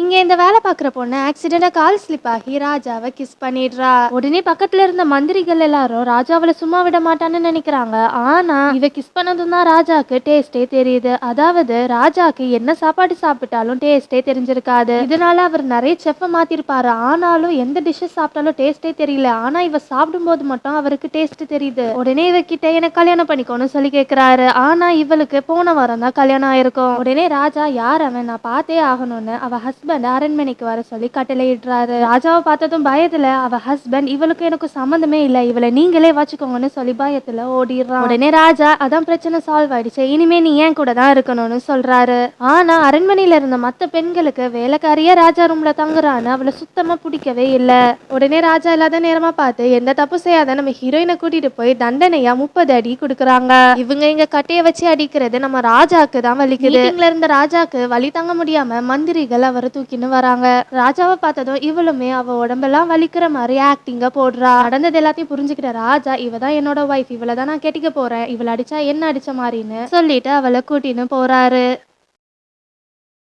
இங்க இந்த வேலை பார்க்குற பொண்ணு ஆக்சிடென்டா கால் ஸ்லிப் ஆகி ராஜாவை கிஸ் பண்ணிடுறா. உடனே பக்கத்துல இருந்த மந்திரிகள் எல்லாரும் ராஜாவள சும்மா விட மாட்டான்னு நினைக்கிறாங்க. ஆனா இவ கிஸ் பண்ணதும் தான் ராஜாக்கு டேஸ்டே தெரியுது. அதாவது ராஜாக்கு என்ன சாப்பாடு சாப்பிட்டாலும் டேஸ்டே தெரிஞ்சிருக்காது. இதனால அவர் நிறைய செஃப்பை மாத்திருப்பாரு. ஆனாலும் எந்த டிஷ்ஷஸ் சாப்பிட்டாலும் டேஸ்டே தெரியல. ஆனா இவ சாப்பிடும்போது மட்டும் அவருக்கு டேஸ்ட் தெரியுது. உடனே இவ கிட்ட எனக்கு கல்யாணம் பண்ணிக்கோன்னு சொல்லி கேக்குறாரு. ஆனா இவளுக்கு போன வாரம் தான் கல்யாணம் ஆயிருக்கும். உடனே ராஜா யார் அவன், நான் பார்த்தே ஆகணும்னு அவ ஹஸ்பண்ட் அரண்மனைக்கு வர சொல்லி கட்டளையிடுறாரு. ராஜாவை பார்த்ததும் பயத்துல அவ ஹஸ்பண்ட் இவளுக்கு எனக்கு சம்மந்தமே இல்ல, இவளை நீங்களே வச்சுக்கோங்கன்னு சொல்லி பயத்துல ஓடிடுறான். உடனே ராஜா அதான் பிரச்சனை சால்வ் ஆயிடுச்சு, இனிமே நீ ஏன் கூட தான் இருக்கணும்னு சொல்றாரு. ஆனா அரண்மனையில இருந்த மத்த பெண்களுக்கு வேலைக்காரியா ராஜா ரூம்ல தங்குறான்னு அவளை சுத்தமா பிடிக்கவே இல்ல. உடனே ராஜா இல்லாத நேரமா பார்த்து எந்த தப்பு செய்யாத நம்ம ஹீரோயினை கூட்டிட்டு போய் தண்டனையா 30 அடி கொடுக்குறாங்க. இவங்க இங்க கட்டைய வச்சு அடிக்கிறது நம்ம ராஜாக்கு தான் வலிக்குது. மீட்டிங்ல இருந்த ராஜாக்கு வலி தாங்க முடியாம மந்திரிகள் அவரை தூக்கின்னு வராங்க. ராஜாவை பார்த்ததும் இவளுமே அவ உடம்பெல்லாம் வலிக்கிற மாதிரி ஆக்டிங்க போடுறா. நடந்தது எல்லாத்தையும் புரிஞ்சுக்கிட்ட ராஜா இவ தான் என்னோட வைஃப், இவளை தான் நான் கெட்டிக்க போறேன், இவளை அடிச்சா என்ன அடிச்ச மாதிரின்னு சொல்லிட்டு அவளை கூட்டின்னு போறாரு.